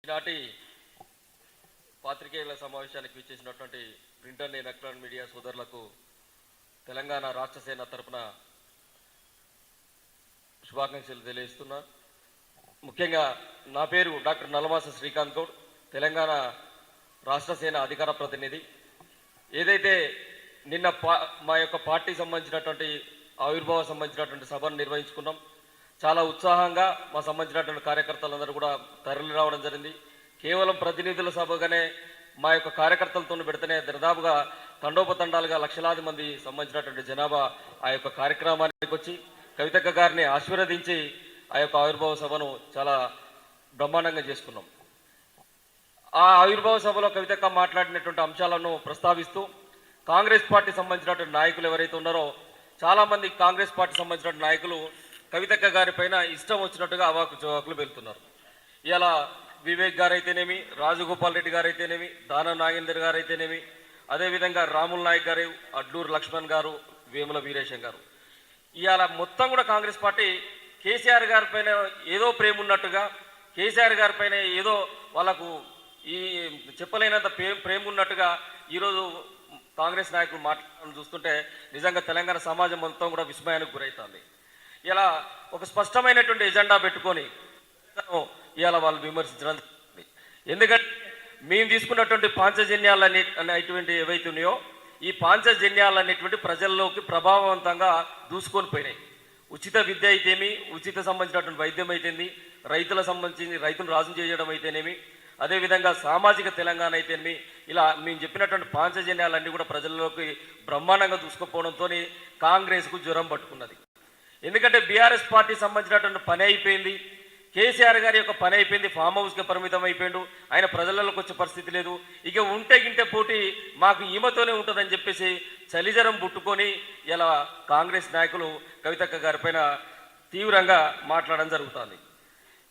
ఈనాటి పాత్రికేయుల సమావేశానికి విచ్చేసినటువంటి ప్రింట్ అండ్ ఎలక్ట్రానిక్ మీడియా సోదరులకు తెలంగాణ రాష్ట్ర సేన తరపున శుభాకాంక్షలు తెలియజేస్తున్నా. ముఖ్యంగా నా పేరు డాక్టర్ నల్లమాస శ్రీకాంత్ గౌడ్, తెలంగాణ రాష్ట్ర సేన అధికార ప్రతినిధి. ఏదైతే నిన్న మా యొక్క పార్టీ సంబంధించినటువంటి ఆవిర్భావ సంబంధించినటువంటి సభను నిర్వహించుకున్నాం. చాలా ఉత్సాహంగా మా సంబంధించినటువంటి కార్యకర్తలందరూ కూడా తరలి రావడం జరిగింది. కేవలం ప్రతినిధుల సభగానే మా యొక్క కార్యకర్తలతో పెడితేనే దాదాపుగా తండోపతండాలుగా లక్షలాది మంది సంబంధించినటువంటి జనాభా ఆ యొక్క కార్యక్రమానికి వచ్చి కవితక్క గారిని ఆశీర్వదించి ఆ యొక్క ఆవిర్భావ సభను చాలా బ్రహ్మాండంగా చేసుకున్నాం. ఆ ఆవిర్భావ సభలో కవితక్క మాట్లాడినటువంటి అంశాలను ప్రస్తావిస్తూ కాంగ్రెస్ పార్టీ సంబంధించినటువంటి నాయకులు ఎవరైతే ఉన్నారో చాలామంది కాంగ్రెస్ పార్టీ సంబంధించినటువంటి నాయకులు కవితక్క గారి పైన ఇష్టం వచ్చినట్టుగా అవాకు జవాకులు వెళ్తున్నారు. ఇలా వివేక్ గారు అయితేనేమి, రాజగోపాల్ రెడ్డి గారు అయితేనేమి, దానం నాగేందర్ గారు అయితేనేమి, అదేవిధంగా రాముల్ నాయక్ గారు, అడ్లూరు లక్ష్మణ్ గారు, వేముల వీరేశం గారు, ఇవాళ మొత్తం కూడా కాంగ్రెస్ పార్టీ కేసీఆర్ గారి పైన ఏదో ప్రేమ ఉన్నట్టుగా, కేసీఆర్ గారి పైన ఏదో వాళ్ళకు ఈ చెప్పలేనంత ప్రేమ ఉన్నట్టుగా ఈరోజు కాంగ్రెస్ నాయకులు మాట్లాడడం చూస్తుంటే నిజంగా తెలంగాణ సమాజం మొత్తం కూడా విస్మయానికి గురవుతుంది. ఇలా ఒక స్పష్టమైనటువంటి ఎజెండా పెట్టుకొని ఇవాళ వాళ్ళు విమర్శించడం. ఎందుకంటే మేము తీసుకున్నటువంటి పాంచజన్యాలు అనేటువంటి ఏవైతే ఉన్నాయో ఈ పాంచజన్యాలు అనేటువంటి ప్రజల్లోకి ప్రభావవంతంగా దూసుకొని పోయినాయి. ఉచిత విద్య అయితేమి, ఉచిత సంబంధించినటువంటి వైద్యం అయితేమి, రైతులకు సంబంధించి రైతులు రాజు చేయడం అయితేనేమి, అదేవిధంగా సామాజిక తెలంగాణ అయితేనేమి, ఇలా మేము చెప్పినటువంటి పాంచజన్యాలన్నీ కూడా ప్రజల్లోకి బ్రహ్మాండంగా దూసుకుపోవడంతో కాంగ్రెస్కు జ్వరం పట్టుకున్నది. ఎందుకంటే బీఆర్ఎస్ పార్టీ సంబంధించినటువంటి పని అయిపోయింది, కేసీఆర్ గారి యొక్క పని అయిపోయింది, ఫామ్ హౌస్కి పరిమితం అయిపోయిండు, ఆయన ప్రజలలోకి వచ్చే పరిస్థితి లేదు, ఇక ఉంటే గింటే పోటీ మాకు ఈమెతోనే ఉంటుందని చెప్పేసి చలిజరం పుట్టుకొని ఇలా కాంగ్రెస్ నాయకులు కవితక్క గారి పైన తీవ్రంగా మాట్లాడడం జరుగుతుంది.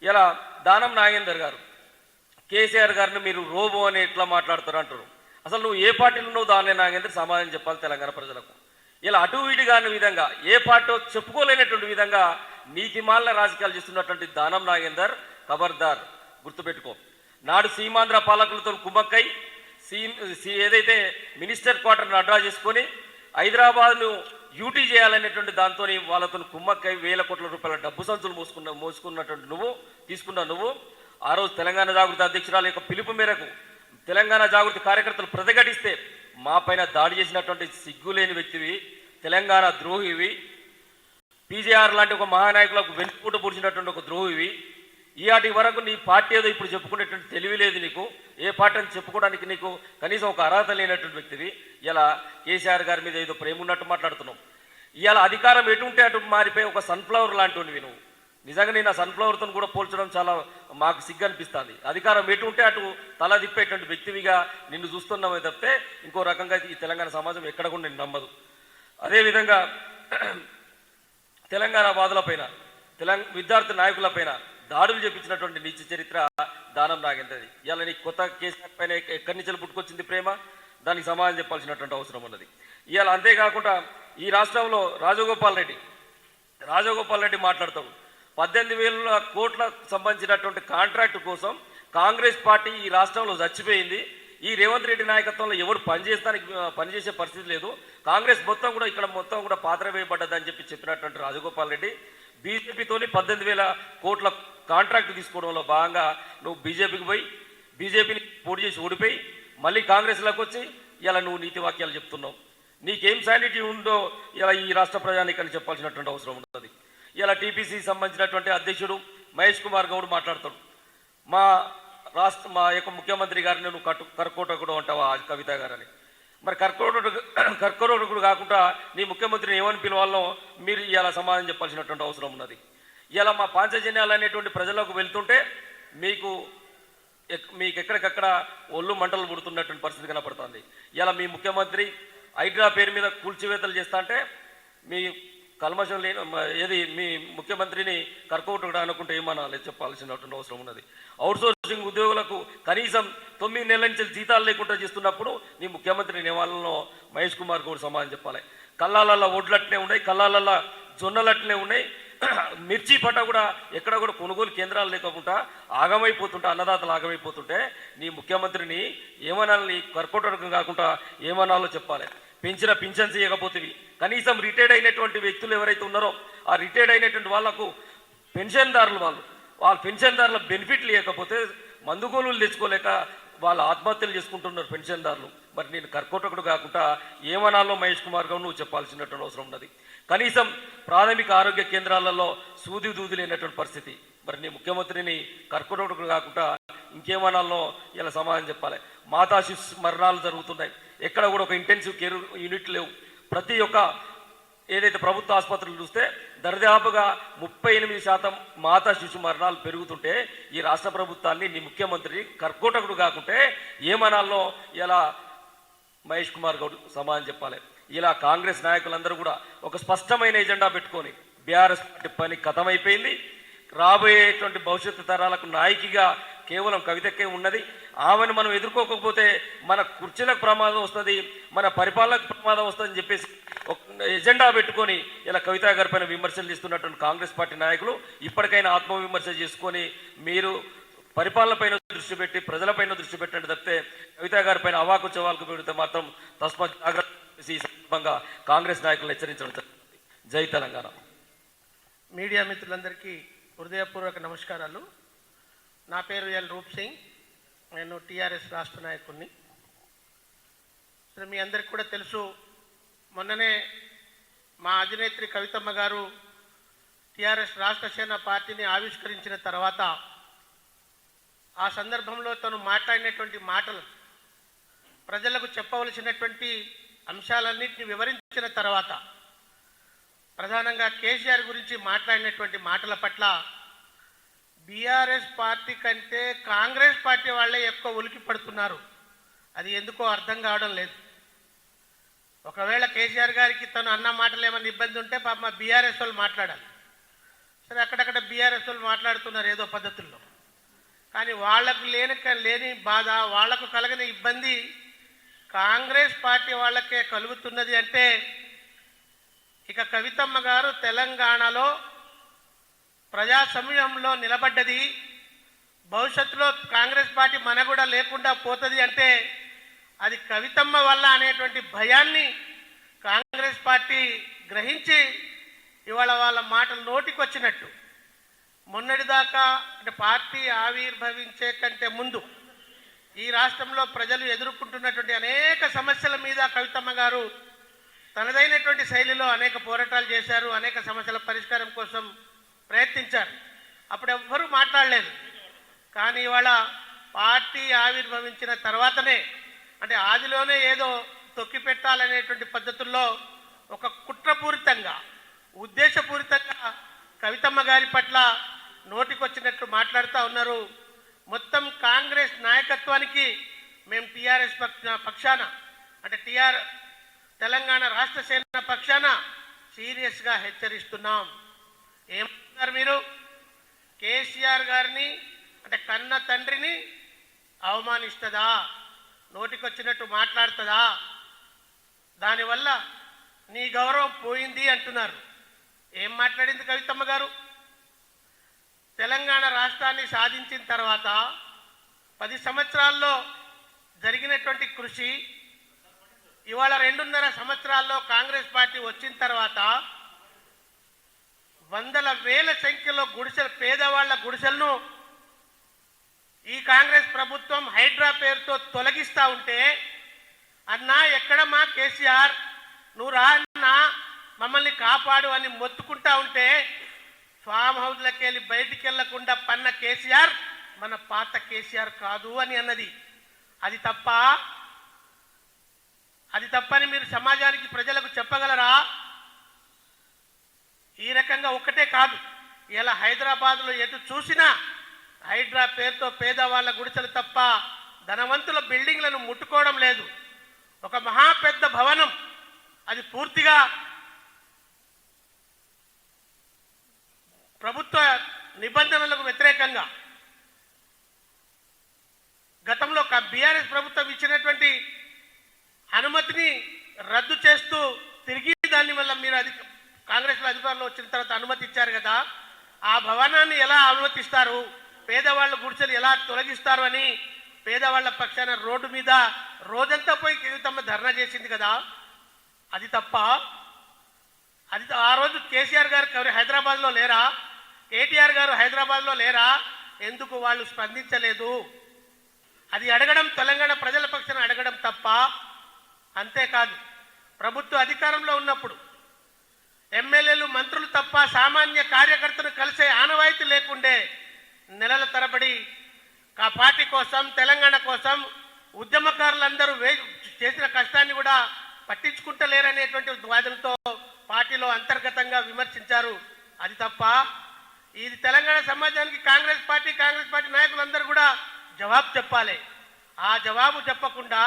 ఇలా దానం నాగేందర్ గారు కేసీఆర్ గారిని మీరు రోబో అని ఎట్లా మాట్లాడతారు అంటారు. అసలు నువ్వు ఏ పార్టీలో ఉన్నావు దానిలో నాగేందర్ సమాధానం చెప్పాలి తెలంగాణ ప్రజలకు. ఇలా అటు ఇటు కాని విధంగా ఏ పార్టీ చెప్పుకోలేనటువంటి విధంగా నీతిమాలిన రాజకీయాలు చేస్తున్నటువంటి దానం నాగేందర్ ఖబర్దార్ గుర్తుపెట్టుకో. నాడు సీమాంధ్ర పాలకులతో కుమ్మక్కై ఏదైతే మినిస్టర్ క్వార్టర్ను అడ్రా చేసుకొని హైదరాబాద్ను యూటీ చేయాలనేటువంటి దాంతో వాళ్ళతో కుమ్మక్కై వేల కోట్ల రూపాయల డబ్బు సంచులు మోసుకున్నటువంటి తీసుకున్న నువ్వు ఆ రోజు తెలంగాణ జాగృతి అధ్యక్షురాల యొక్క పిలుపు మేరకు తెలంగాణ జాగృతి కార్యకర్తలు ప్రతిఘటిస్తే మా పైన దాడి చేసినటువంటి సిగ్గులేని వ్యక్తివి, తెలంగాణ ద్రోహివి, పీజేఆర్ లాంటి ఒక మహానాయకులకు వెనుకూట పొడిచినటువంటి ఒక ద్రోహివి. ఈనాటి వరకు నీ పార్టీ ఏదో ఇప్పుడు చెప్పుకునేటువంటి తెలివి లేదు నీకు, ఏ పార్టీ అని చెప్పుకోవడానికి నీకు కనీసం ఒక అర్హత లేనటువంటి వ్యక్తివి. ఇలా కేసీఆర్ గారి మీద ఏదో ప్రేమ ఉన్నట్టు మాట్లాడుతున్నావు. ఇవాళ అధికారం ఎటు ఉంటే అటు మారిపోయి ఒక సన్ఫ్లవర్ లాంటివి నువ్వు. నిజంగా నేను ఆ సన్ఫ్లవర్తో కూడా పోల్చడం చాలా మాకు సిగ్గు అనిపిస్తుంది. అధికారం ఎటు ఉంటే అటు తల తిప్పేటువంటి వ్యక్తివిగా నిన్ను చూస్తున్నామే తప్పితే ఇంకో రకంగా ఈ తెలంగాణ సమాజం ఎక్కడ కూడా నేను నమ్మదు. అదేవిధంగా తెలంగాణ వాదులపైన, విద్యార్థి నాయకులపైన దాడులు చేపించినటువంటి నీచ చరిత్ర దానం నాగేంద్రది. ఇలా నీ కొత్త కేసీఆర్ పైన ఎక్కడి నుంచి పుట్టుకొచ్చింది ప్రేమ, దానికి సమాధానం చెప్పాల్సినటువంటి అవసరం ఉన్నది. ఇవాళ అంతేకాకుండా ఈ రాష్ట్రంలో రాజగోపాల్ రెడ్డి మాట్లాడతాడు 18,000 కోట్లకు సంబంధించినటువంటి కాంట్రాక్టు కోసం కాంగ్రెస్ పార్టీ ఈ రాష్ట్రంలో చచ్చిపోయింది, ఈ రేవంత్ రెడ్డి నాయకత్వంలో ఎవరు పనిచేసే పరిస్థితి లేదు, కాంగ్రెస్ మొత్తం కూడా పాత్ర వేయబడ్డదని చెప్పినటువంటి రాజగోపాల్ రెడ్డి బీజేపీతోని 18,000 కోట్ల కాంట్రాక్ట్ తీసుకోవడంలో భాగంగా నువ్వు బీజేపీకి పోయి బీజేపీని పోటీ చేసి ఓడిపోయి మళ్ళీ కాంగ్రెస్లోకి వచ్చి ఇలా నువ్వు నీతి వాక్యాలు చెప్తున్నావు. నీకేం శానిటీ ఉందో ఇలా ఈ రాష్ట్ర ప్రజానికని చెప్పాల్సినటువంటి అవసరం ఉన్నది. ఇలా టీపీసీ సంబంధించినటువంటి అధ్యక్షుడు మహేష్ కుమార్ గౌడ్ మాట్లాడతాడు, మా యొక్క ముఖ్యమంత్రి గారిని నువ్వు కర్కోటకుడు అంటావా కవిత గారని. మరి కర్కోటకుడు కాకుండా నీ ముఖ్యమంత్రిని ఏమని పిలవాలో మీరు ఇలా సమాధానం చెప్పాల్సినటువంటి అవసరం ఉన్నది. ఇలా మా పాంచజన్యాలు అనేటువంటి ప్రజలకు వెళ్తుంటే మీకు ఎక్కడికక్కడ ఒళ్ళు మంటలు పుడుతున్నటువంటి పరిస్థితి కనపడుతుంది. ఇలా మీ ముఖ్యమంత్రి హైడ్రా పేరు మీద కూల్చివేతలు చేస్తా అంటే మీ కల్మషం లేని ఏది మీ ముఖ్యమంత్రిని కర్కోటకుడు అనుకుంటే ఏమనాలి చెప్పాల్సినటువంటి అవసరం ఉన్నది. అవుట్సోర్సింగ్ ఉద్యోగులకు కనీసం 9 నెలల నుంచి జీతాలు లేకుండా చేస్తున్నప్పుడు నీ ముఖ్యమంత్రి నివాళనలో మహేష్ కుమార్ గౌడ్ సమాధానం చెప్పాలి. కల్లాలల్లో ఒడ్లట్నే ఉన్నాయి, కల్లాలల్లో జొన్నలట్నే ఉన్నాయి, మిర్చి పంట కూడా ఎక్కడ కూడా కొనుగోలు కేంద్రాలు లేకుండా ఆగమైపోతుంటే, అన్నదాతలు ఆగమైపోతుంటే నీ ముఖ్యమంత్రిని ఏమనాలని, కర్కోటకం కాకుండా ఏమనాలో చెప్పాలి. పింఛన్స్ ఇవ్వకపోతేవి కనీసం రిటైర్డ్ అయినటువంటి వ్యక్తులు ఎవరైతే ఉన్నారో ఆ రిటైర్డ్ అయినటువంటి వాళ్లకు పెన్షన్దారులు వాళ్ళ పెన్షన్దారుల బెనిఫిట్లు ఇవ్వకపోతే మందుగోళాలు తెచ్చుకోలేక వాళ్ళు ఆత్మహత్యలు చేసుకుంటున్నారు పెన్షన్దారులు. మరి నేను కర్కోటకుడు కాకుండా ఏమనాలో మహేష్ కుమార్ గౌడ్ నువ్వు చెప్పాల్సినటువంటి అవసరం ఉన్నది. కనీసం ప్రాథమిక ఆరోగ్య కేంద్రాలలో సూది దూది లేనటువంటి పరిస్థితి. మరి నీ ముఖ్యమంత్రిని కర్కోటకుడు కాకుండా ఇంకేమనాలో ఇలా సమాధానం చెప్పాలి. మాతా శిశు మరణాలు జరుగుతున్నాయి, ఎక్కడ కూడా ఒక ఇంటెన్సివ్ కేర్ యూనిట్ లేవు. ప్రతి ఒక్క ఏదైతే ప్రభుత్వ ఆసుపత్రులు చూస్తే దరిదాపుగా 38% మాతా శిశు మరణాలు పెరుగుతుంటే ఈ రాష్ట్ర ప్రభుత్వాన్ని నీ ముఖ్యమంత్రి కర్కోటకుడు కాకుంటే ఏమనాల్లో ఇలా మహేష్ కుమార్ గౌడ్ సమాధానం చెప్పాలి. ఇలా కాంగ్రెస్ నాయకులందరూ కూడా ఒక స్పష్టమైన ఎజెండా పెట్టుకొని బీఆర్ఎస్ పార్టీ పని ఖతమైపోయింది. రాబోయేటువంటి భవిష్యత్తు తరాలకు నాయకిగా కేవలం కవితకే ఉన్నది. ఆమెను మనం ఎదుర్కోకపోతే మన కుర్చీలకు ప్రమాదం వస్తుంది, మన పరిపాలనకు ప్రమాదం వస్తుందని చెప్పేసి ఒక ఎజెండా పెట్టుకొని ఇలా కవిత గారి పైన విమర్శలు చేస్తున్నటువంటి కాంగ్రెస్ పార్టీ నాయకులు ఇప్పటికైనా ఆత్మవిమర్శ చేసుకొని మీరు పరిపాలన పైన దృష్టి పెట్టి ప్రజలపైన దృష్టి పెట్టండి తప్పితే కవిత గారి పైన అవాకు చవాలకు పెడితే మాత్రం తస్మాత్ జాగ్రత్త ఈ సందర్భంగా కాంగ్రెస్ నాయకులను హెచ్చరించడం జరుగుతుంది. జై తెలంగాణ. మీడియా మిత్రులందరికీ హృదయపూర్వక నమస్కారాలు. నా పేరు ఎల్ రూప్ సింగ్, నేను టీఆర్ఎస్ రాష్ట్ర నాయకుడిని. మీ అందరికీ కూడా తెలుసు, మొన్ననే మా అధినేత్రి కవితమ్మ గారు టీఆర్ఎస్ రాష్ట్ర సేన పార్టీని ఆవిష్కరించిన తర్వాత ఆ సందర్భంలో తను మాట్లాడినటువంటి మాటలు, ప్రజలకు చెప్పవలసినటువంటి అంశాలన్నింటినీ వివరించిన తర్వాత ప్రధానంగా కేసీఆర్ గురించి మాట్లాడినటువంటి మాటల పట్ల బీఆర్ఎస్ పార్టీ కంటే కాంగ్రెస్ పార్టీ వాళ్ళే ఎక్కువ ఉలికి పడుతున్నారు. అది ఎందుకో అర్థం కావడం లేదు. ఒకవేళ కేసీఆర్ గారికి తను అన్న మాటలు ఏమైనా ఇబ్బంది ఉంటే పాప బీఆర్ఎస్ వాళ్ళు మాట్లాడాలి. సరే, అక్కడక్కడ బీఆర్ఎస్ వాళ్ళు మాట్లాడుతున్నారు ఏదో పద్ధతుల్లో. కానీ వాళ్లకు లేని బాధ, వాళ్లకు కలగని ఇబ్బంది కాంగ్రెస్ పార్టీ వాళ్ళకే కలుగుతున్నది. అంటే ఇక కవితమ్మ గారు తెలంగాణలో ప్రజాస్వామ్యంలో నిలబడ్డది, భవిష్యత్తులో కాంగ్రెస్ పార్టీ మనుగడ లేకుండా పోతుంది అంటే అది కవితమ్మ వల్ల అనేటువంటి భయాన్ని కాంగ్రెస్ పార్టీ గ్రహించి ఇవాళ వాళ్ళ మాటలు నోటికొచ్చినట్టు మొన్నటిదాకా అంటే పార్టీ ఆవిర్భవించే కంటే ముందు ఈ రాష్ట్రంలో ప్రజలు ఎదుర్కొంటున్నటువంటి అనేక సమస్యల మీద కవితమ్మ గారు తనదైనటువంటి శైలిలో అనేక పోరాటాలు చేశారు, అనేక సమస్యల పరిష్కారం కోసం ప్రయత్నించారు. అప్పుడు ఎవ్వరూ మాట్లాడలేదు. కానీ ఇవాళ పార్టీ ఆవిర్భవించిన తర్వాతనే, అంటే ఆదిలోనే ఏదో తొక్కి పెట్టాలనేటువంటి పద్ధతుల్లో ఒక కుట్రపూరితంగా, ఉద్దేశపూరితంగా కవితమ్మ గారి పట్ల నోటికొచ్చినట్లు మాట్లాడుతూ ఉన్నారు. మొత్తం కాంగ్రెస్ నాయకత్వానికి మేము టీఆర్ఎస్ పక్షాన, అంటే తెలంగాణ రాష్ట్ర సేన పక్షాన సీరియస్గా హెచ్చరిస్తున్నాం. ఏమంటున్నారు మీరు? కేసీఆర్ గారిని అంటే కన్న తండ్రిని అవమానిస్తుందా, నోటికొచ్చినట్టు మాట్లాడుతుందా, దానివల్ల నీ గౌరవం పోయింది అంటున్నారు. ఏం మాట్లాడింది కవితమ్మ గారు? తెలంగాణ రాష్ట్రాన్ని సాధించిన తర్వాత 10 సంవత్సరాల్లో జరిగినటువంటి కృషి, ఇవాళ 2.5 సంవత్సరాల్లో కాంగ్రెస్ పార్టీ వచ్చిన తర్వాత వందల వేల సంఖ్యలో పేదవాళ్ల గుడిసెలను ఈ కాంగ్రెస్ ప్రభుత్వం హైడ్రా పేరుతో తొలగిస్తూ ఉంటే, అన్నా ఎక్కడమ్మా కేసీఆర్, నువ్వు రా అన్నా మమ్మల్ని కాపాడు అని మొత్తుకుంటా ఉంటే ఫామ్ హౌస్లకి వెళ్ళి బయటికి వెళ్లకుండా పన్న కేసీఆర్ మన పాత కేసీఆర్ కాదు అని అన్నది. అది తప్ప? అది తప్పని మీరు సమాజానికి, ప్రజలకు చెప్పగలరా? ఈ రకంగా ఒక్కటే కాదు, ఇలా హైదరాబాద్లో ఎటు చూసినా హైడ్రా పేరుతో పేదవాళ్ళ గుడిసెలు తప్ప ధనవంతుల బిల్డింగ్లను ముట్టుకోవడం లేదు. ఒక మహా పెద్ద భవనం, అది పూర్తిగా ప్రభుత్వ నిబంధనలకు వ్యతిరేకంగా గతంలో బీఆర్ఎస్ ప్రభుత్వం ఇచ్చినటువంటి అనుమతిని రద్దు చేస్తూ తిరిగి దాని వల్ల మీరు కాంగ్రెస్లో అధికారంలో వచ్చిన తర్వాత అనుమతి ఇచ్చారు కదా, ఆ భవనాన్ని ఎలా అనుమతిస్తారు, పేదవాళ్ళ గుడిసెలు ఎలా తొలగిస్తారు అని పేదవాళ్ల పక్షాన రోడ్డు మీద రోజంతా పోయి కవితమ్మ ధర్నా చేసింది కదా, అది తప్ప? అది ఆ రోజు కేసీఆర్ గారు హైదరాబాద్లో లేరా? కేటీఆర్ గారు హైదరాబాద్లో లేరా? ఎందుకు వాళ్ళు స్పందించలేదు? అది అడగడం తెలంగాణ ప్రజల పక్షాన అడగడం తప్ప? అంతేకాదు, ప్రభుత్వ అధికారంలో ఉన్నప్పుడు ఎమ్మెల్యేలు మంత్రులు తప్ప సామాన్య కార్యకర్తను కలిసే ఆనవాయితీ లేకుండే నెలల తరబడి ఆ పార్టీ కోసం, తెలంగాణ కోసం ఉద్యమకారులందరూ చేసిన కష్టాన్ని కూడా పట్టించుకుంటలేరనేటువంటి వాదనతో పార్టీలో అంతర్గతంగా విమర్శించారు. అది తప్ప? ఇది తెలంగాణ సమాజానికి కాంగ్రెస్ పార్టీ నాయకులందరూ కూడా జవాబు చెప్పాలి. ఆ జవాబు చెప్పకుండా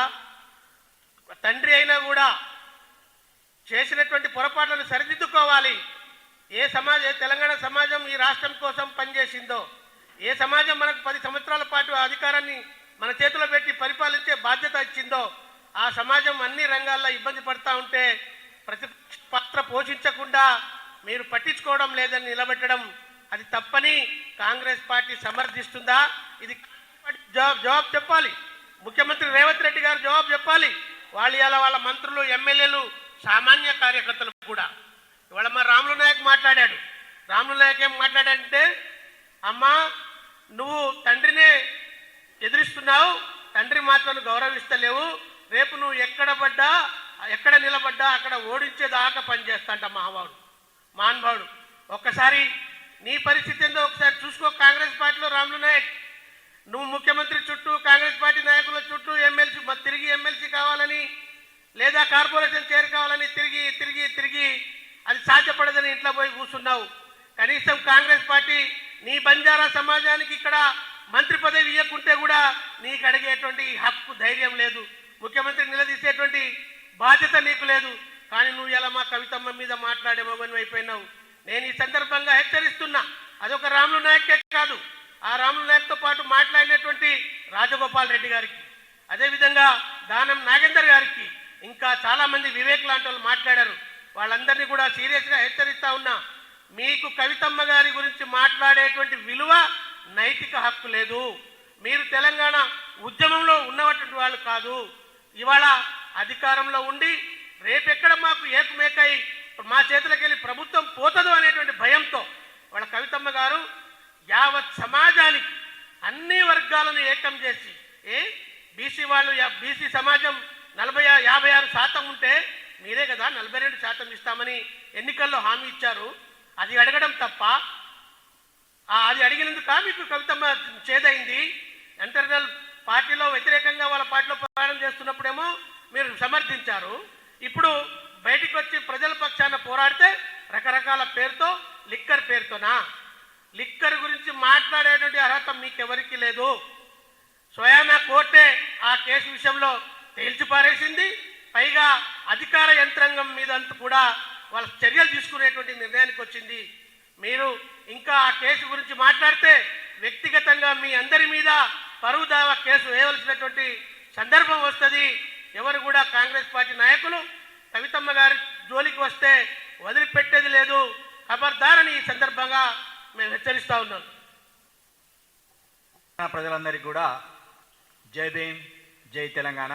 తండ్రి అయినా కూడా చేసినటువంటి పొరపాట్లను సరిదిద్దుకోవాలి. తెలంగాణ సమాజం ఈ రాష్ట్రం కోసం పనిచేసిందో, ఏ సమాజం మనకు 10 సంవత్సరాల పాటు అధికారాన్ని మన చేతిలో పెట్టి పరిపాలించే బాధ్యత ఇచ్చిందో, ఆ సమాజం అన్ని రంగాల్లో ఇబ్బంది పడతా ఉంటే ప్రతిపక్ష పాత్ర పోషించకుండా మీరు పట్టించుకోవడం లేదని నిలబెట్టడం అది తప్పని కాంగ్రెస్ పార్టీ సమర్థిస్తుందా? ఇది జవాబు చెప్పాలి. ముఖ్యమంత్రి రేవంత్ రెడ్డి గారు జవాబు చెప్పాలి. వాళ్ళ మంత్రులు, ఎమ్మెల్యేలు, సామాన్య కార్యకర్తలు కూడా. ఇవాళ మా రాములు నాయక్ మాట్లాడాడు. రాములు నాయక్ ఏం మాట్లాడాడంటే, అమ్మా నువ్వు తండ్రినే ఎదిరిస్తున్నావు, తండ్రి మాటలను గౌరవిస్తలేవు, రేపు నువ్వు ఎక్కడ నిలబడ్డా అక్కడ ఓడించేదాకా పనిచేస్తాంట మహానుభావుడు. ఒక్కసారి నీ పరిస్థితి ఏందో ఒకసారి చూసుకో. కాంగ్రెస్ పార్టీలో రాములు నాయక్, నువ్వు ముఖ్యమంత్రి చుట్టూ, కాంగ్రెస్ పార్టీ నాయకుల చుట్టూ తిరిగి ఎమ్మెల్సీ కావాలని లేదా కార్పొరేషన్ చైర్ కావాలని తిరిగి అది సాధ్యపడదని ఇంట్లో పోయి కూర్చున్నావు. కనీసం కాంగ్రెస్ పార్టీ నీ బంజారా సమాజానికి ఇక్కడ మంత్రి పదవి ఇవ్వకుంటే కూడా నీకు అడిగేటువంటి హక్కు, ధైర్యం లేదు. ముఖ్యమంత్రి నిలదీసేటువంటి బాధ్యత నీకు లేదు. కానీ నువ్వు ఇలా మా కవితమ్మ మీద మాట్లాడే మగని అయిపోయినావు. నేను ఈ సందర్భంగా హెచ్చరిస్తున్నా, అదొక రాములు నాయకే కాదు, ఆ రాములు నాయక్తో పాటు మాట్లాడినటువంటి రాజగోపాల్ రెడ్డి గారికి, అదేవిధంగా దానం నాగేందర్ గారికి, ఇంకా చాలామంది వివేక్ లాంటి వాళ్ళు మాట్లాడారు. వాళ్ళందరినీ కూడా సీరియస్గా హెచ్చరిస్తా ఉన్నా, మీకు కవితమ్మ గారి గురించి మాట్లాడేటువంటి విలువ, నైతిక హక్కు లేదు. మీరు తెలంగాణ ఉద్యమంలో ఉన్నటువంటి వాళ్ళు కాదు. ఇవాళ అధికారంలో ఉండి రేపెక్కడ మాకు ఏకమేకై మా చేతులకు వెళ్ళి ప్రభుత్వం పోతదు అనేటువంటి భయంతో వాళ్ళ కవితమ్మ గారు యావత్ సమాజానికి, అన్ని వర్గాలను ఏకం చేసి, బీసీ సమాజం 56% ఉంటే మీరే కదా 42% ఇస్తామని ఎన్నికల్లో హామీ ఇచ్చారు. అది అడగడం తప్ప? అది అడిగినందుకు మీకు కవితమ్మ చేదైంది. ఇంటర్నల్ పార్టీలో వ్యతిరేకంగా వాళ్ళ పార్టీలో పోరాటం చేస్తున్నప్పుడేమో మీరు సమర్థించారు. ఇప్పుడు బయటికి వచ్చి ప్రజల పక్షాన పోరాడితే రకరకాల పేరుతో, లిక్కర్ పేరుతోనా? లిక్కర్ గురించి మాట్లాడేటువంటి అర్హత మీకెవరికి లేదు. స్వయానా కోర్టే ఆ కేసు విషయంలో తేల్చి పారేసింది. పైగా అధికార యంత్రాంగం మీద కూడా వాళ్ళ చర్యలు తీసుకునేటువంటి నిర్ణయానికి వచ్చింది. మీరు ఇంకా ఆ కేసు గురించి మాట్లాడితే వ్యక్తిగతంగా మీ అందరి మీద పరువు దావా కేసు వేయవలసినటువంటి సందర్భం వస్తుంది. ఎవరు కూడా కాంగ్రెస్ పార్టీ నాయకులు కవితమ్మ గారి జోలికి వస్తే వదిలిపెట్టేది లేదు. ఖబర్దారని ఈ సందర్భంగా మేము హెచ్చరిస్తా ఉన్నాం. ప్రజలందరికీ కూడా జై భీమ్, జై తెలంగాణ,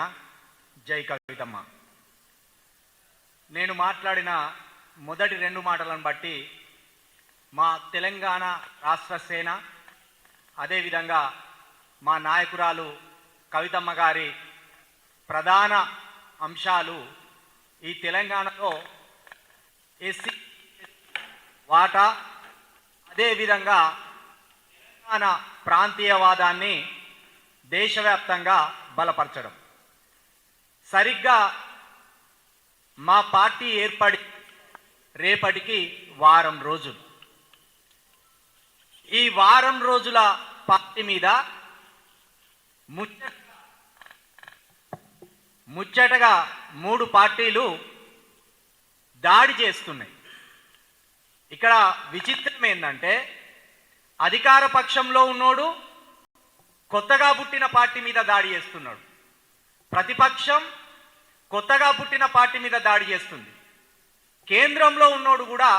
జై కవితమ్మ. నేను మాట్లాడిన మొదటి 2 మాటలను బట్టి మా తెలంగాణ రాష్ట్ర సేన, అదేవిధంగా మా నాయకురాలు కవితమ్మ గారి ప్రధాన అంశాలు ఈ తెలంగాణలో ఎస్సీ వాటా, అదేవిధంగా తెలంగాణ ప్రాంతీయవాదాన్ని దేశవ్యాప్తంగా బలపరచడం. సరిగ్గా మా పార్టీ ఏర్పడి రేపటికి వారం రోజులు. ఈ వారం రోజుల పార్టీ మీద ముచ్చటగా 3 పార్టీలు దాడి చేస్తున్నాయి. ఇక్కడ విచిత్రం ఏంటంటే, అధికార పక్షంలో ఉన్నోడు కొత్తగా పుట్టిన పార్టీ మీద దాడి చేస్తున్నాడు, ప్రతిపక్షం కొత్తగా పుట్టిన పార్టీ మీద దాడి చేస్తుంది. కేంద్రంలో ఉన్నోడు కూడా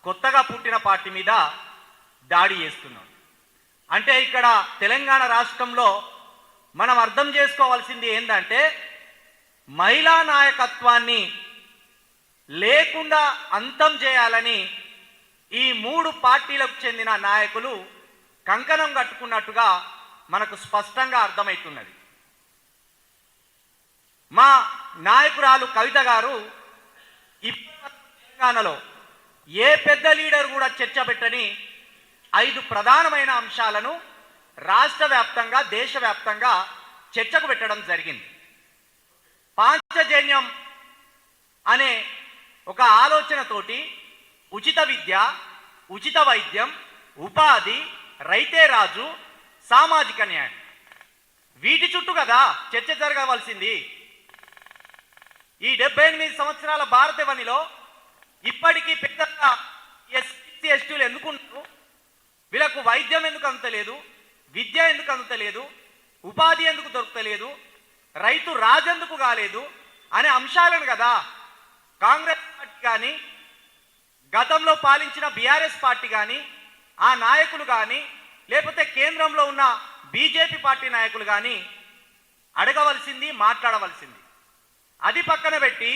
కొత్తగా పుట్టిన పార్టీ మీద దాడి చేస్తున్నాడు. అంటే ఇక్కడ తెలంగాణ రాష్ట్రంలో మనం అర్థం చేసుకోవాల్సింది ఏంటంటే మహిళా నాయకత్వాన్ని లేకుండా అంతం చేయాలని ఈ 3 పార్టీలకు చెందిన నాయకులు కంకణం కట్టుకున్నట్టుగా మనకు స్పష్టంగా అర్థమవుతున్నది. మా నాయకురాలు కవిత గారు తెలంగాణలో ఏ పెద్ద లీడర్ కూడా చర్చ పెట్టని 5 ప్రధానమైన అంశాలను రాష్ట్ర వ్యాప్తంగా దేశవ్యాప్తంగా చర్చకు పెట్టడం జరిగింది. పాంచజన్యం అనే ఒక ఆలోచనతోటి ఉచిత విద్య, ఉచిత వైద్యం, ఉపాధి, రైతే రాజు, సామాజిక న్యాయం, వీటి చుట్టూ కదా చర్చ జరగవలసింది. ఈ 78 సంవత్సరాల భారతవనిలో ఇప్పటికీ పెద్దగా ఎస్సీ ఎస్టీలు ఎందుకున్నారు, వీళ్ళకు వైద్యం ఎందుకు అందుతలేదు, విద్య ఎందుకు అందుతలేదు, ఉపాధి ఎందుకు దొరుకుతలేదు, రైతు రాజెందుకు కాలేదు అనే అంశాలను కదా కాంగ్రెస్ పార్టీ కానీ గతంలో పాలించిన బీఆర్ఎస్ పార్టీ కానీ ఆ నాయకులు కానీ లేకపోతే కేంద్రంలో ఉన్న బీజేపీ పార్టీ నాయకులు కానీ అడగవలసింది, మాట్లాడవలసింది. అది పక్కన పెట్టి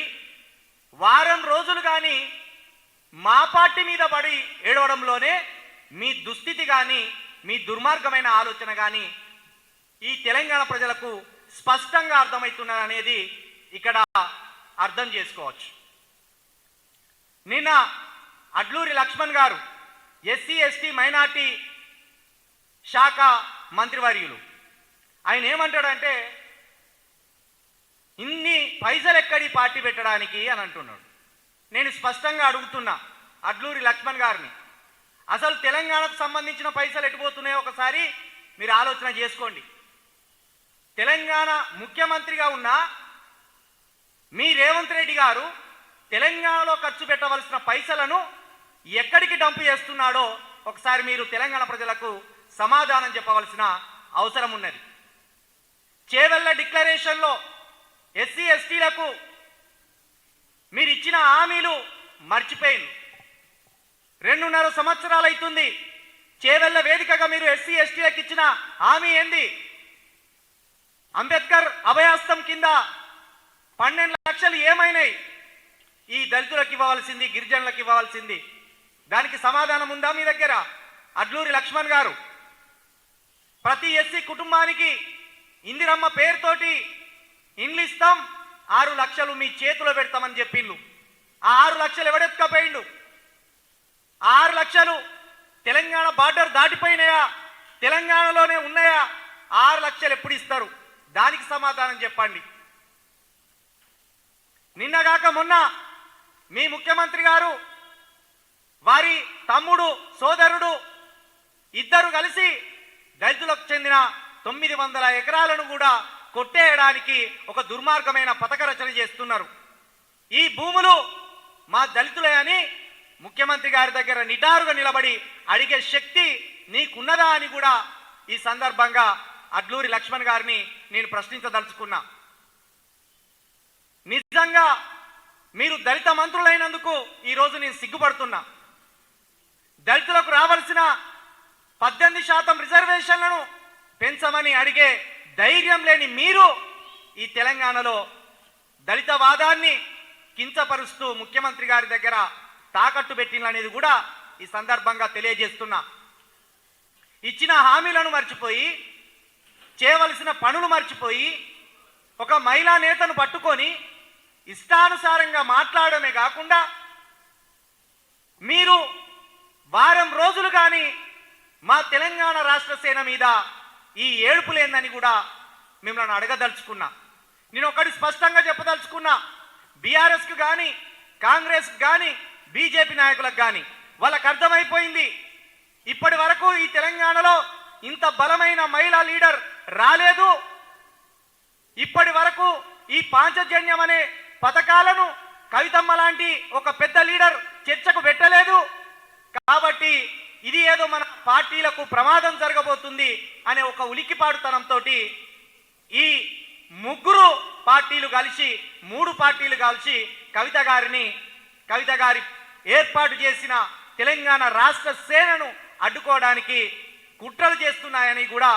వారం రోజులు కానీ మా పార్టీ మీద పడి ఏడవడంలోనే మీ దుస్థితి కానీ మీ దుర్మార్గమైన ఆలోచన కానీ ఈ తెలంగాణ ప్రజలకు స్పష్టంగా అర్థమవుతున్నది అనేది ఇక్కడ అర్థం చేసుకోవచ్చు. నిన్న అడ్లూరి లక్ష్మణ్ గారు ఎస్సీ ఎస్టీ మైనార్టీ శాఖ మంత్రివర్యులు ఆయన ఏమంటాడంటే ఇన్ని పైసలు ఎక్కడి పార్టీ పెట్టడానికి అని అంటున్నాడు. నేను స్పష్టంగా అడుగుతున్నా అడ్లూరి లక్ష్మణ్ గారిని, అసలు తెలంగాణకు సంబంధించిన పైసలు ఎటుపోతున్నాయో ఒకసారి మీరు ఆలోచన చేసుకోండి. తెలంగాణ ముఖ్యమంత్రిగా ఉన్న మీ రేవంత్ రెడ్డి గారు తెలంగాణలో ఖర్చు పెట్టవలసిన పైసలను ఎక్కడికి డంప్ చేస్తున్నాడో ఒకసారి మీరు తెలంగాణ ప్రజలకు సమాధానం చెప్పవలసిన అవసరం ఉన్నది. చేవెళ్ళ డిక్లరేషన్లో ఎస్సీ ఎస్టీలకు మీరు ఇచ్చిన హామీలు మర్చిపోయింది. 2.5 సంవత్సరాలు అవుతుంది. చేవెళ్ళ వేదికగా మీరు ఎస్సీ ఎస్టీలకు ఇచ్చిన హామీ ఏంది? అంబేద్కర్ అభయాస్తం కింద 12 లక్షలు ఏమైనాయి? ఈ దళితులకు ఇవ్వవలసింది, గిరిజనులకు ఇవ్వవలసింది, దానికి సమాధానం ఉందా మీ దగ్గర? అడ్లూరి లక్ష్మణ్ గారు ప్రతి ఎస్సీ కుటుంబానికి ఇందిరమ్మ పేరుతోటి ఇండ్లు ఇస్తాం, 6 లక్షలు మీ చేతిలో పెడతామని చెప్పిండు. ఆ 6 లక్షలు ఎవడెత్తుకపోయిండు? 6 లక్షలు తెలంగాణ బార్డర్ దాటిపోయినాయా, తెలంగాణలోనే ఉన్నాయా? 6 లక్షలు ఎప్పుడు ఇస్తారు? దానికి సమాధానం చెప్పండి. నిన్నగాక మొన్న మీ ముఖ్యమంత్రి గారు వారి తమ్ముడు సోదరుడు ఇద్దరు కలిసి దళితులకు చెందిన 900 ఎకరాలను కూడా కొట్టేయడానికి ఒక దుర్మార్గమైన పథక రచన చేస్తున్నారు. ఈ భూములు మా దళితులే అని ముఖ్యమంత్రి గారి దగ్గర నిటారుగా నిలబడి అడిగే శక్తి నీకున్నదా అని కూడా ఈ సందర్భంగా అడ్లూరి లక్ష్మణ్ గారిని నేను ప్రశ్నించదలుచుకున్నా. నిజంగా మీరు దళిత మంత్రులైనందుకు ఈరోజు నేను సిగ్గుపడుతున్నా. దళితులకు రావాల్సిన 18% రిజర్వేషన్లను పెంచమని అడిగే ధైర్యం లేని మీరు ఈ తెలంగాణలో దళితవాదాన్ని కించపరుస్తూ ముఖ్యమంత్రి గారి దగ్గర తాకట్టు పెట్టిననేది కూడా ఈ సందర్భంగా తెలియజేస్తున్నా. ఇచ్చిన హామీలను మర్చిపోయి, చేయవలసిన పనులు మర్చిపోయి, ఒక మహిళా నేతను పట్టుకొని ఇష్టానుసారంగా మాట్లాడమే కాకుండా మీరు వారం రోజులు కానీ మా తెలంగాణ రాష్ట్ర సేన మీద ఈ ఏడుపులేందని కూడా మిమ్మల్ని అడగదలుచుకున్నా. నేను ఒకటి స్పష్టంగా చెప్పదలుచుకున్నా, బీఆర్ఎస్కు కానీ కాంగ్రెస్కి కానీ బీజేపీ నాయకులకు కానీ వాళ్ళకు అర్థమైపోయింది, ఇప్పటి వరకు ఈ తెలంగాణలో ఇంత బలమైన మహిళా లీడర్ రాలేదు, ఇప్పటి వరకు ఈ పాంచజన్యం అనే పథకాలను కవితమ్మ లాంటి ఒక పెద్ద లీడర్ చర్చకు పెట్టలేదు, కాబట్టి ఇది ఏదో మన పార్టీలకు ప్రమాదం జరగబోతుంది అనే ఒక ఉలికిపాటుతనంతో ఈ 3 పార్టీలు కలిసి 3 పార్టీలు కలిసి కవిత గారిని కవిత గారి ఏర్పాటు చేసిన తెలంగాణ రాష్ట్ర సేనను అడ్డుకోవడానికి కుట్రలు చేస్తున్నాయని కూడా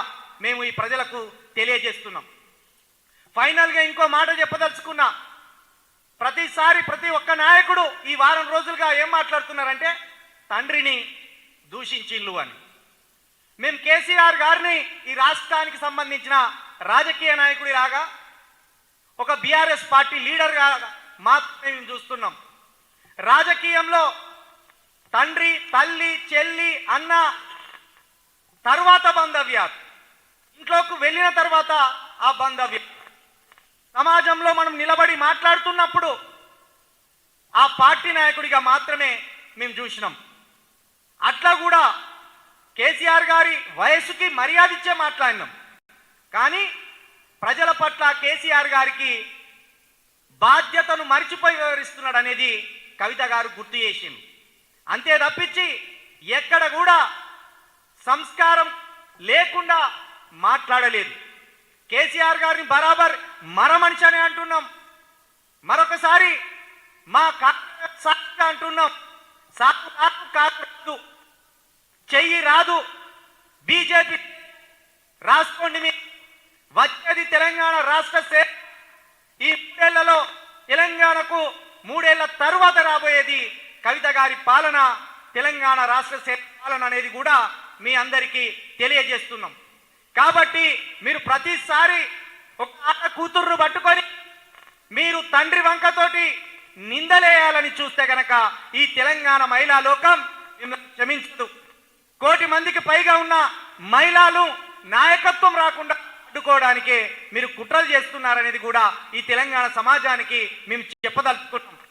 మేము ఈ ప్రజలకు తెలియజేస్తున్నాం. ఫైనల్గా ఇంకో మాట చెప్పదలుచుకున్నా. ప్రతిసారి ప్రతి ఒక్క నాయకుడు ఈ వారం రోజులుగా ఏం మాట్లాడుతున్నారంటే తండ్రిని దూషించిల్లు అని. మేము కేసీఆర్ గారిని ఈ రాష్ట్రానికి సంబంధించిన రాజకీయ నాయకుడి లాగా ఒక బీఆర్ఎస్ పార్టీ లీడర్గా మాత్రమే మేము చూస్తున్నాం. రాజకీయంలో తండ్రి, తల్లి, చెల్లి, అన్న తర్వాత బాంధవ్యాలు, ఇంట్లోకి వెళ్ళిన తర్వాత ఆ బాంధవ్యం, సమాజంలో మనం నిలబడి మాట్లాడుతున్నప్పుడు ఆ పార్టీ నాయకుడిగా మాత్రమే మేము చూసినాం. అట్లా కూడా కేసీఆర్ గారి వయసుకి మర్యాద ఇచ్చే మాట్లాడినాం. కానీ ప్రజల పట్ల కేసీఆర్ గారికి బాధ్యతను మరిచిపోయి వివరిస్తున్నాడు అనేది కవిత గారు గుర్తు చేసింది. అంతే తప్పించి ఎక్కడ కూడా సంస్కారం లేకుండా మాట్లాడలేదు. కేసీఆర్ గారిని బరాబర్ మరమనిషి అని అంటున్నాం. మరొకసారి మా సాక్షిగా అంటున్నాం, సాకు కాదు, చెయ్యి రాదు, బీజేపీ రాసుకోండి. మీ వచ్చేది తెలంగాణ రాష్ట్ర సేన. ఈ 3 ఏళ్లలో తెలంగాణకు 3 ఏళ్ల తరువాత రాబోయేది కవిత గారి పాలన, తెలంగాణ రాష్ట్ర సేన పాలన అనేది కూడా మీ అందరికీ తెలియజేస్తున్నాం. కాబట్టి మీరు ప్రతిసారి ఒక ఆడ కూతుర్రు పట్టుకొని మీరు తండ్రి వంకతోటి నిందలేయాలని చూస్తే గనక ఈ తెలంగాణ మహిళా లోకం మిమ్మల్ని క్షమించదు. 1 కోటి మందికి పైగా ఉన్న మహిళలు నాయకత్వం రాకుండా అడ్డుకోవడానికే మీరు కుట్రలు చేస్తున్నారనేది కూడా ఈ తెలంగాణ సమాజానికి మేము చెప్పదలుచుకుంటున్నాం.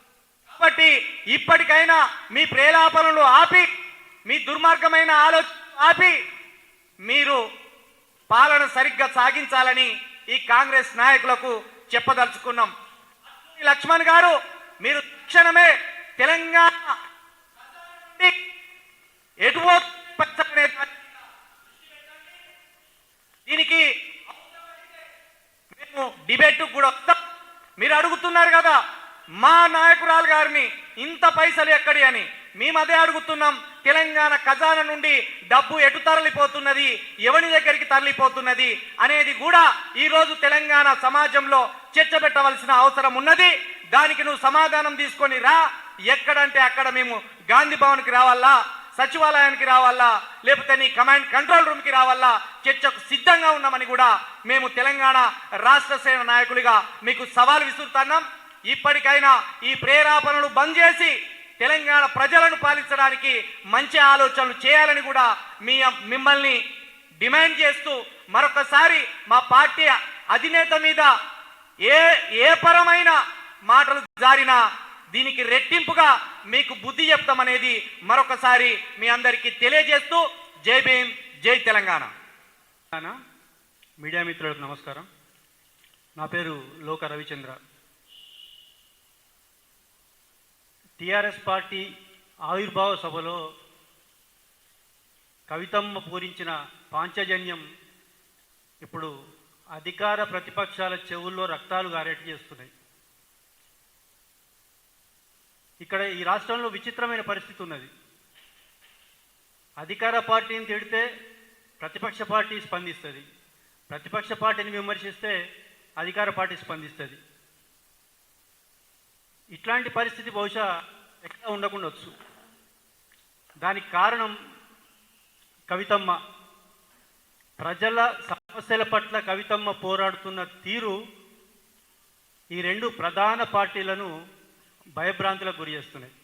కాబట్టి ఇప్పటికైనా మీ ప్రేలాపనలు ఆపి, మీ దుర్మార్గమైన ఆలోచన ఆపి మీరు పాలన సరిగ్గా సాగించాలని ఈ కాంగ్రెస్ నాయకులకు చెప్పదలుచుకున్నాం. లక్ష్మణ్ గారు, మీరు తక్షణమే తెలంగాణ దీనికి మేము డిబేట్ కూడా వస్తాం. మీరు అడుగుతున్నారు కదా మా నాయకురాలు గారిని ఇంత పైసలు ఎక్కడి అని. మేము అదే అడుగుతున్నాం. తెలంగాణ ఖజానా నుండి డబ్బు ఎటు తరలిపోతున్నది, ఎవరి దగ్గరికి తరలిపోతున్నది అనేది కూడా ఈరోజు తెలంగాణ సమాజంలో చర్చ పెట్టవలసిన అవసరం ఉన్నది. దానికి నువ్వు సమాధానం తీసుకొని రా. ఎక్కడంటే అక్కడ మేము గాంధీ భవన్కి రావాలా, సచివాలయానికి రావాలా, లేకపోతే నీ కమాండ్ కంట్రోల్ రూమ్కి రావాలా, చర్చకు సిద్ధంగా ఉన్నామని కూడా మేము తెలంగాణ రాష్ట్ర సేన నాయకులుగా మీకు సవాల్ విసురుతున్నాం. ఇప్పటికైనా ఈ ప్రేరేపణలు బంద్ చేసి తెలంగాణ ప్రజలను పాలించడానికి మంచి ఆలోచనలు చేయాలని కూడా మిమ్మల్ని డిమాండ్ చేస్తూ మరొకసారి మా పార్టీ అధినేత మీద ఏ పరమైన మాటలు జారినా దీనికి రెట్టింపుగా మీకు బుద్ధి చెప్తామనేది మరొకసారి మీ అందరికీ తెలియజేస్తూ జై భీమ్, జై తెలంగాణ. మీడియా మిత్రులకు నమస్కారం. నా పేరు లోక రవిచంద్ర. టిఆర్ఎస్ పార్టీ ఆవిర్భావ సభలో కవితమ్మ పూరించిన పాంచజన్యం ఇప్పుడు అధికార ప్రతిపక్షాల చెవుల్లో రక్తాలు గారేటి చేస్తున్నాయి. ఇక్కడ ఈ రాష్ట్రంలో విచిత్రమైన పరిస్థితి ఉన్నది. అధికార పార్టీని తిడితే ప్రతిపక్ష పార్టీ స్పందిస్తుంది, ప్రతిపక్ష పార్టీని విమర్శిస్తే అధికార పార్టీ స్పందిస్తుంది. ఇట్లాంటి పరిస్థితి బహుశా ఎక్కడ ఉండకుండొచ్చు. దానికి కారణం కవితమ్మ. ప్రజల సమస్యల పట్ల కవితమ్మ పోరాడుతున్న తీరు ఈ 2 ప్రధాన పార్టీలను భయభ్రాంతులకు గురి చేస్తున్నాయి.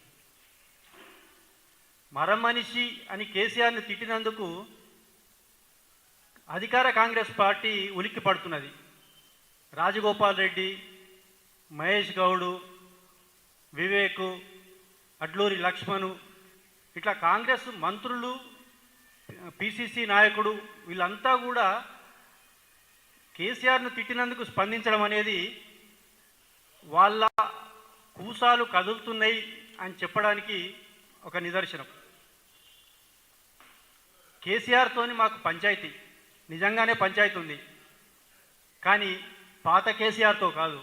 మరమనిషి అని కేసీఆర్ని తిట్టినందుకు అధికార కాంగ్రెస్ పార్టీ ఉలిక్కి పడుతున్నది. రాజగోపాల్ రెడ్డి, మహేష్ గౌడ్, వివేక్, అడ్లూరి లక్ష్మణు, ఇట్లా కాంగ్రెస్ మంత్రులు, పిసిసి నాయకుడు వీళ్ళంతా కూడా కేసీఆర్ను తిట్టినందుకు స్పందించడం అనేది వాళ్ళ కూసాలు కదులుతున్నాయి అని చెప్పడానికి ఒక నిదర్శనం. కేసీఆర్తోని మాకు పంచాయతీ, నిజంగానే పంచాయతీ ఉంది. కానీ పాత కేసీఆర్తో కాదు,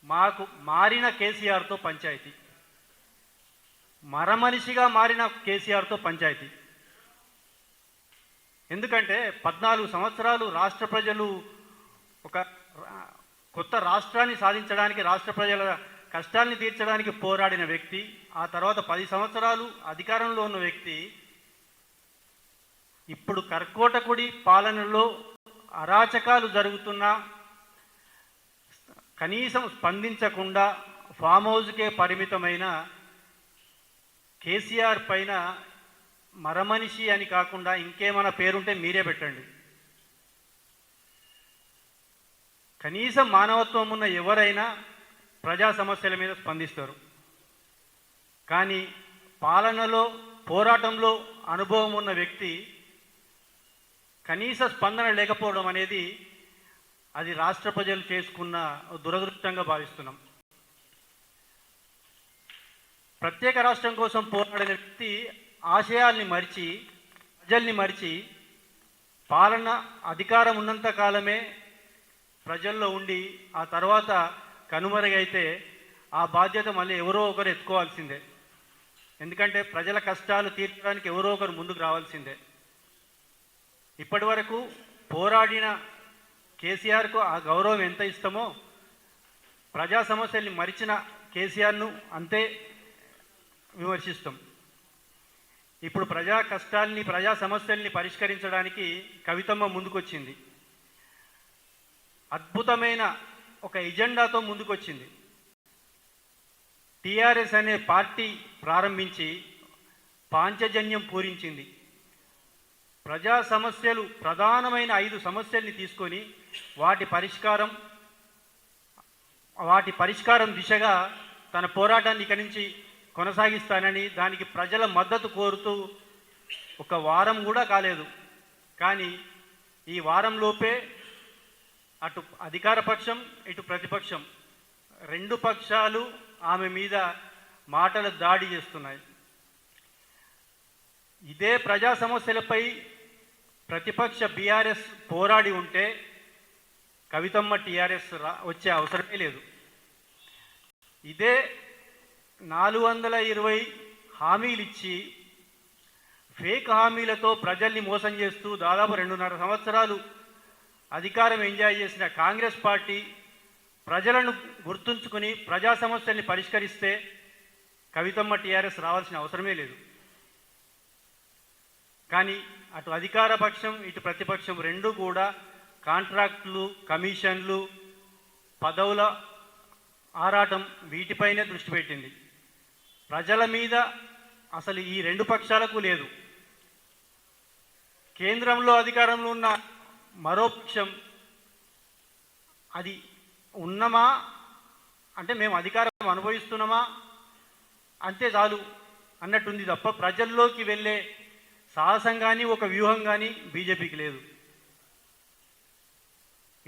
మాకు మారిన కేసీఆర్తో పంచాయతీ. మరమనిషిగా మారిన కేసీఆర్తో పంచాయతీ. ఎందుకంటే 14 సంవత్సరాలు రాష్ట్ర ప్రజలు ఒక కొత్త రాష్ట్రాన్ని సాధించడానికి, రాష్ట్ర ప్రజల కష్టాల్ని తీర్చడానికి పోరాడిన వ్యక్తి, ఆ తర్వాత 10 సంవత్సరాలు అధికారంలో ఉన్న వ్యక్తి ఇప్పుడు కర్కోటకుడి పాలనలో అరాచకాలు జరుగుతున్నా కనీసం స్పందించకుండా ఫామ్ హౌస్కే పరిమితమైన కేసీఆర్ పైన మరమనిషి అని కాకుండా ఇంకేమైనా పేరుంటే మీరే పెట్టండి. కనీసం మానవత్వం ఉన్న ఎవరైనా ప్రజా సమస్యల మీద స్పందిస్తారు. కానీ పాలనలో, పోరాటంలో అనుభవం ఉన్న వ్యక్తి కనీస స్పందన లేకపోవడం అనేది అది రాష్ట్ర ప్రజలు చేసుకున్న దురదృష్టంగా భావిస్తున్నాం. ప్రత్యేక రాష్ట్రం కోసం పోరాడిన వ్యక్తి ఆశయాల్ని మరిచి, ప్రజల్ని మరిచి, పాలన అధికారం ఉన్నంత కాలమే ప్రజల్లో ఉండి ఆ తర్వాత కనుమరుగైతే ఆ బాధ్యత మళ్ళీ ఎవరో ఒకరు ఎత్తుకోవాల్సిందే. ఎందుకంటే ప్రజల కష్టాలు తీర్చడానికి ఎవరో ఒకరు ముందుకు రావాల్సిందే. ఇప్పటి వరకు పోరాడిన కేసీఆర్కు ఆ గౌరవం ఎంత ఇస్తామో ప్రజా సమస్యల్ని మరిచిన కేసీఆర్ను అంతే విమర్శిస్తాం. ఇప్పుడు ప్రజా కష్టాల్ని, ప్రజా సమస్యల్ని పరిష్కరించడానికి కవితమ్మ ముందుకొచ్చింది. అద్భుతమైన ఒక ఎజెండాతో ముందుకొచ్చింది. టీఆర్ఎస్ అనే పార్టీ ప్రారంభించి పాంచజన్యం పూరించింది. ప్రజా సమస్యలు, ప్రధానమైన 5 సమస్యల్ని తీసుకొని వాటి పరిష్కారం దిశగా తన పోరాటాన్ని ఇక్కడి నుంచి కొనసాగిస్తానని, దానికి ప్రజల మద్దతు కోరుతూ ఒక వారం కూడా కాలేదు. కానీ ఈ వారంలోపే అటు అధికార పక్షం, ఇటు ప్రతిపక్షం 2 పక్షాలు ఆమె మీద మాటల దాడి చేస్తున్నాయి. ఇదే ప్రజా సమస్యలపై ప్రతిపక్ష బీఆర్ఎస్ పోరాడి ఉంటే కవితమ్మ టీఆర్ఎస్ వచ్చే అవసరమే లేదు. ఇదే 420 హామీలు ఇచ్చి ఫేక్ హామీలతో ప్రజల్ని మోసం చేస్తూ దాదాపు 2.5 సంవత్సరాలు అధికారం ఎంజాయ్ చేసిన కాంగ్రెస్ పార్టీ ప్రజలను గుర్తుంచుకుని ప్రజా సమస్యల్ని పరిష్కరిస్తే కవితమ్మ టీఆర్ఎస్ రావాల్సిన అవసరమే లేదు. కానీ అటు అధికార పక్షం, ఇటు ప్రతిపక్షం 2 కూడా కాంట్రాక్టులు, కమిషన్లు, పదవుల ఆరాటం వీటిపైనే దృష్టి పెట్టింది. ప్రజల మీద అసలు ఈ 2 పక్షాలకు లేదు. కేంద్రంలో అధికారంలో ఉన్న మరో పక్షం అది ఉన్నమా అంటే మేము అధికారం అనుభవిస్తున్నామా అంతే చాలు అన్నట్టుంది తప్ప ప్రజల్లోకి వెళ్ళే సాహసం కానీ ఒక వ్యూహం కానీ బీజేపీకి లేదు.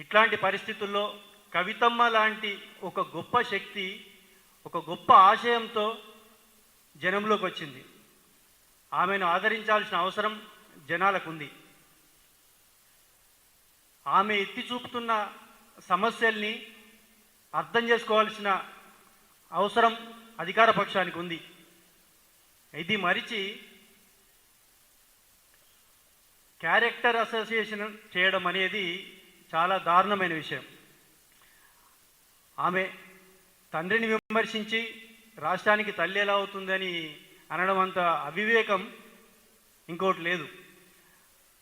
ఇట్లాంటి పరిస్థితుల్లో కవితమ్మ లాంటి ఒక గొప్ప శక్తి, ఒక గొప్ప ఆశయంతో జనంలోకి వచ్చింది. ఆమెను ఆదరించాల్సిన అవసరం జనాలకు ఉంది. ఆమె ఎత్తి చూపుతున్న సమస్యల్ని అర్థం చేసుకోవాల్సిన అవసరం అధికార పక్షానికి ఉంది. ఇది మరిచి క్యారెక్టర్ అసోసియేషన్ చేయడం అనేది చాలా దారుణమైన విషయం. ఆమె తండ్రిని విమర్శించి రాష్ట్రానికి తల్లి ఎలా అవుతుందని అనడం అంత అవివేకం ఇంకోటి లేదు.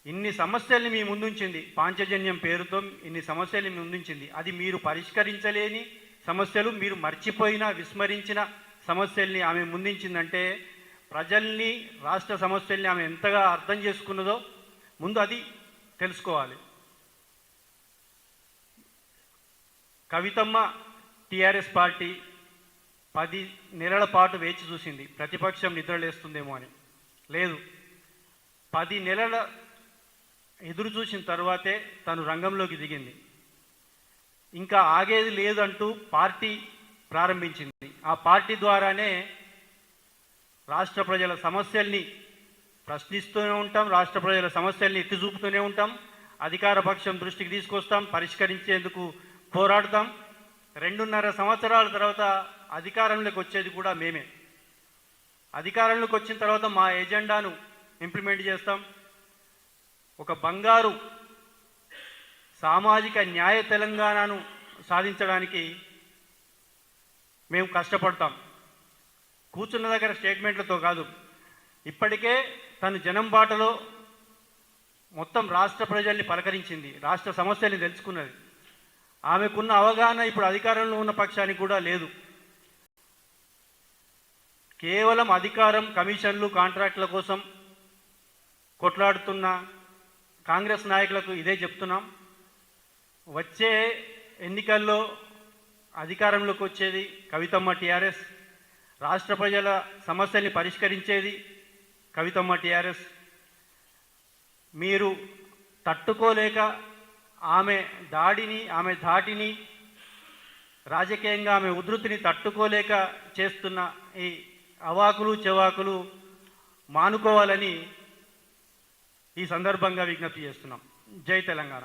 ఇన్ని సమస్యల్ని మీ ముందుంచింది, పాంచజన్యం పేరుతో ఇన్ని సమస్యల్ని మీ ముందుంచింది. అది మీరు పరిష్కరించలేని సమస్యలు, మీరు మర్చిపోయిన, విస్మరించిన సమస్యల్ని ఆమె ముందుంచిందంటే ప్రజల్ని, రాష్ట్ర సమస్యల్ని ఆమె ఎంతగా అర్థం చేసుకున్నదో ముందు అది తెలుసుకోవాలి. కవితమ్మ టీఆర్ఎస్ పార్టీ 10 నెలల పాటు వేచి చూసింది ప్రతిపక్షం నిద్రలేస్తుందేమో అని. లేదు, 10 నెలల ఎదురు చూసిన తర్వాతే తను రంగంలోకి దిగింది. ఇంకా ఆగేది లేదంటూ పార్టీ ప్రారంభించింది. ఆ పార్టీ ద్వారానే రాష్ట్ర ప్రజల సమస్యల్ని ప్రశ్నిస్తూనే ఉంటాం, రాష్ట్ర ప్రజల సమస్యల్ని ఎత్తి చూపుతూనే ఉంటాం, అధికార పక్షం దృష్టికి తీసుకొస్తాం, పరిష్కరించేందుకు పోరాడతాం. 2.5 సంవత్సరాల తర్వాత అధికారంలోకి వచ్చేది కూడా మేమే. అధికారంలోకి వచ్చిన తర్వాత మా ఎజెండాను ఇంప్లిమెంట్ చేస్తాం. ఒక బంగారు సామాజిక న్యాయ తెలంగాణను సాధించడానికి మేము కష్టపడతాం. కూర్చున్న దగ్గర స్టేట్మెంట్లతో కాదు, ఇప్పటికే తను జనం బాటలో మొత్తం రాష్ట్ర ప్రజల్ని పలకరించింది, రాష్ట్ర సమస్యల్ని తెలుసుకున్నది. ఆమెకున్న అవగాహన ఇప్పుడు అధికారంలో ఉన్న పక్షానికి కూడా లేదు. కేవలం అధికారం, కమిషన్లు, కాంట్రాక్టుల కోసం కొట్లాడుతున్న కాంగ్రెస్ నాయకులకు ఇదే చెప్తున్నాం. వచ్చే ఎన్నికల్లో అధికారంలోకి వచ్చేది కవితమ్మ టీఆర్ఎస్, రాష్ట్ర ప్రజల సమస్యల్ని పరిష్కరించేది కవితమ్మ టీఆర్ఎస్. మీరు తట్టుకోలేక ఆమె దాడిని, ఆమె ధాటిని, రాజకీయంగా ఆమె ఉధృతిని తట్టుకోలేక చేస్తున్న ఈ అవాకులు చెవాకులు మానుకోవాలని ఈ సందర్భంగా విజ్ఞప్తి చేస్తున్నాం. జై తెలంగాణ.